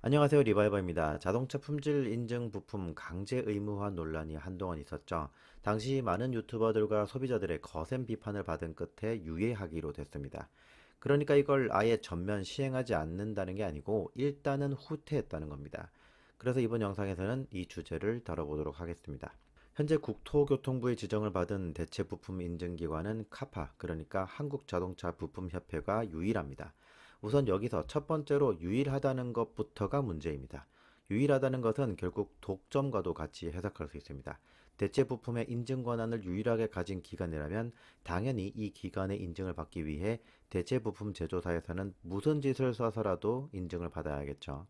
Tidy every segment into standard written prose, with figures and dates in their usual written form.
안녕하세요. 리바이버입니다. 자동차 품질 인증 부품 강제 의무화 논란이 한동안 있었죠. 당시 많은 유튜버들과 소비자들의 거센 비판을 받은 끝에 유예하기로 됐습니다. 그러니까 이걸 아예 전면 시행하지 않는다는 게 아니고 일단은 후퇴했다는 겁니다. 그래서 이번 영상에서는 이 주제를 다뤄보도록 하겠습니다. 현재 국토교통부의 지정을 받은 대체 부품 인증기관은 카파, 그러니까 한국자동차부품협회가 유일합니다. 우선 여기서 첫 번째로 유일하다는 것부터가 문제입니다. 유일하다는 것은 결국 독점과도 같이 해석할 수 있습니다. 대체 부품의 인증 권한을 유일하게 가진 기관이라면 당연히 이 기관의 인증을 받기 위해 대체 부품 제조사에서는 무슨 짓을 써서라도 인증을 받아야겠죠.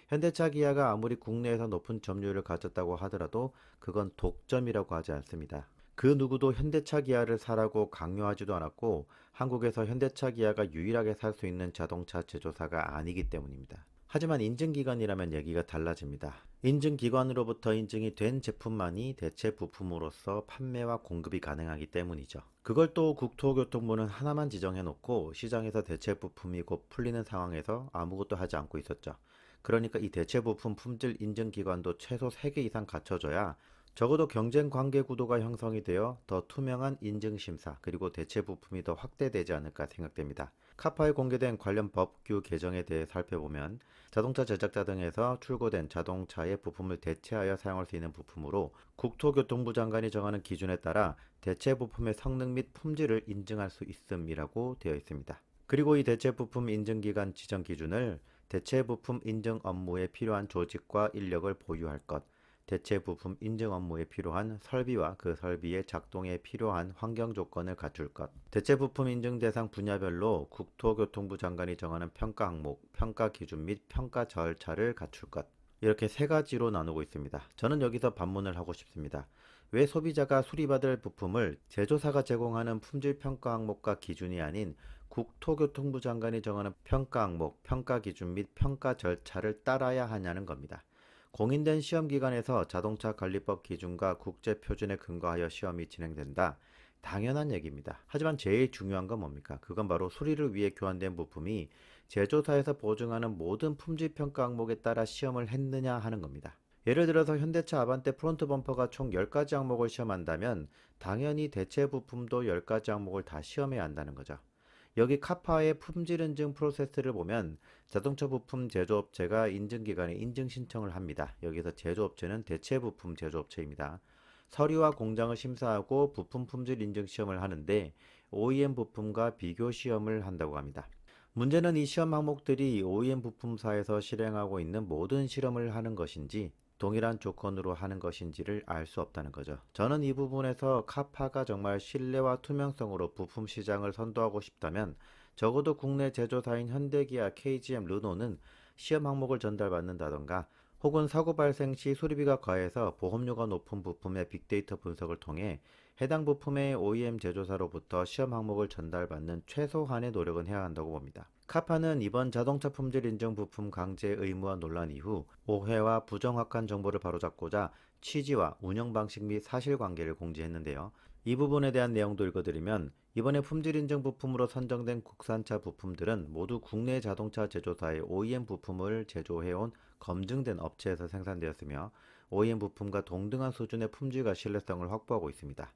현대차 기아가 아무리 국내에서 높은 점유율을 가졌다고 하더라도 그건 독점이라고 하지 않습니다. 그 누구도 현대차 기아를 사라고 강요하지도 않았고 한국에서 현대차 기아가 유일하게 살 수 있는 자동차 제조사가 아니기 때문입니다. 하지만 인증기관이라면 얘기가 달라집니다. 인증기관으로부터 인증이 된 제품만이 대체 부품으로서 판매와 공급이 가능하기 때문이죠. 그걸 또 국토교통부는 하나만 지정해 놓고 시장에서 대체 부품이 곧 풀리는 상황에서 아무것도 하지 않고 있었죠. 그러니까 이 대체 부품 품질 인증기관도 최소 3개 이상 갖춰져야 적어도 경쟁 관계 구도가 형성이 되어 더 투명한 인증 심사 그리고 대체 부품이 더 확대되지 않을까 생각됩니다. 카파에 공개된 관련 법규 개정에 대해 살펴보면 자동차 제작자 등에서 출고된 자동차의 부품을 대체하여 사용할 수 있는 부품으로 국토교통부 장관이 정하는 기준에 따라 대체 부품의 성능 및 품질을 인증할 수 있음이라고 되어 있습니다. 그리고 이 대체 부품 인증 기간 지정 기준을 대체 부품 인증 업무에 필요한 조직과 인력을 보유할 것, 대체 부품 인증 업무에 필요한 설비와 그 설비의 작동에 필요한 환경 조건을 갖출 것, 대체 부품 인증 대상 분야별로 국토교통부 장관이 정하는 평가 항목, 평가 기준 및 평가 절차를 갖출 것. 이렇게 세 가지로 나누고 있습니다. 저는 여기서 반문을 하고 싶습니다. 왜 소비자가 수리받을 부품을 제조사가 제공하는 품질 평가 항목과 기준이 아닌 국토교통부 장관이 정하는 평가 항목, 평가 기준 및 평가 절차를 따라야 하냐는 겁니다. 공인된 시험기관에서 자동차 관리법 기준과 국제 표준에 근거하여 시험이 진행된다. 당연한 얘기입니다. 하지만 제일 중요한 건 뭡니까? 그건 바로 수리를 위해 교환된 부품이 제조사에서 보증하는 모든 품질 평가 항목에 따라 시험을 했느냐 하는 겁니다. 예를 들어서 현대차 아반떼 프론트 범퍼가 총 10가지 항목을 시험한다면 당연히 대체 부품도 10가지 항목을 다 시험해야 한다는 거죠. 여기 카파의 품질 인증 프로세스를 보면 자동차 부품 제조업체가 인증기관에 인증 신청을 합니다. 여기서 제조업체는 대체 부품 제조업체입니다. 서류와 공장을 심사하고 부품 품질 인증 시험을 하는데 OEM 부품과 비교 시험을 한다고 합니다. 문제는 이 시험 항목들이 OEM 부품사에서 실행하고 있는 모든 실험을 하는 것인지 동일한 조건으로 하는 것인지를 알 수 없다는 거죠. 저는 이 부분에서 카파가 정말 신뢰와 투명성으로 부품 시장을 선도하고 싶다면 적어도 국내 제조사인 현대기아, KGM, 르노는 시험 항목을 전달받는다던가 혹은 사고 발생 시 수리비가 과해서 보험료가 높은 부품의 빅데이터 분석을 통해 해당 부품의 OEM 제조사로부터 시험 항목을 전달받는 최소한의 노력은 해야 한다고 봅니다. 카파는 이번 자동차 품질 인증 부품 강제 의무화 논란 이후 오해와 부정확한 정보를 바로잡고자 취지와 운영 방식 및 사실관계를 공지했는데요. 이 부분에 대한 내용도 읽어드리면 이번에 품질 인증 부품으로 선정된 국산차 부품들은 모두 국내 자동차 제조사의 OEM 부품을 제조해온 검증된 업체에서 생산되었으며 OEM 부품과 동등한 수준의 품질과 신뢰성을 확보하고 있습니다.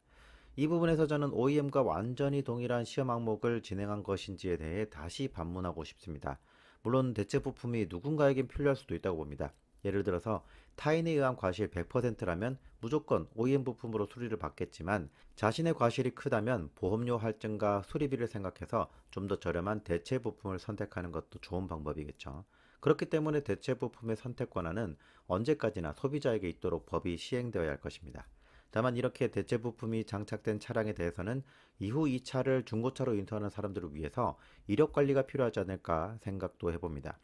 이 부분에서 저는 OEM과 완전히 동일한 시험 항목을 진행한 것인지에 대해 다시 반문하고 싶습니다. 물론 대체 부품이 누군가에겐 필요할 수도 있다고 봅니다. 예를 들어서 타인에 의한 과실 100%라면 무조건 OEM 부품으로 수리를 받겠지만 자신의 과실이 크다면 보험료 할증과 수리비를 생각해서 좀 더 저렴한 대체 부품을 선택하는 것도 좋은 방법이겠죠. 그렇기 때문에 대체 부품의 선택 권한은 언제까지나 소비자에게 있도록 법이 시행되어야 할 것입니다. 다만 이렇게 대체 부품이 장착된 차량에 대해서는 이후 이 차를 중고차로 인수하는 사람들을 위해서 이력 관리가 필요하지 않을까 생각도 해봅니다.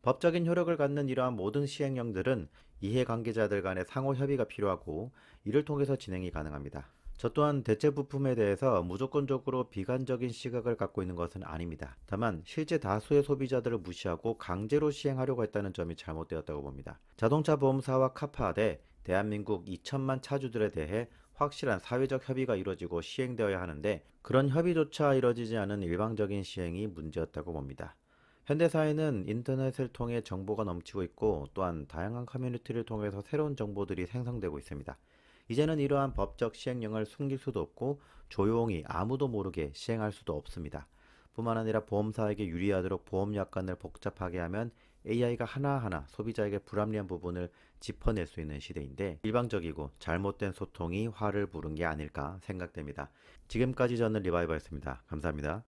법적인 효력을 갖는 이러한 모든 시행령들은 이해관계자들 간의 상호 협의가 필요하고 이를 통해서 진행이 가능합니다. 저 또한 대체 부품에 대해서 무조건적으로 비관적인 시각을 갖고 있는 것은 아닙니다. 다만 실제 다수의 소비자들을 무시하고 강제로 시행하려고 했다는 점이 잘못되었다고 봅니다. 자동차 보험사와 카파 대 대한민국 2천만 차주들에 대해 확실한 사회적 협의가 이루어지고 시행되어야 하는데 그런 협의조차 이루어지지 않은 일방적인 시행이 문제였다고 봅니다. 현대사회는 인터넷을 통해 정보가 넘치고 있고 또한 다양한 커뮤니티를 통해서 새로운 정보들이 생성되고 있습니다. 이제는 이러한 법적 시행령을 숨길 수도 없고 조용히 아무도 모르게 시행할 수도 없습니다. 뿐만 아니라 보험사에게 유리하도록 보험 약관을 복잡하게 하면 AI가 하나하나 소비자에게 불합리한 부분을 짚어낼 수 있는 시대인데 일방적이고 잘못된 소통이 화를 부른 게 아닐까 생각됩니다. 지금까지 저는 리바이버였습니다. 감사합니다.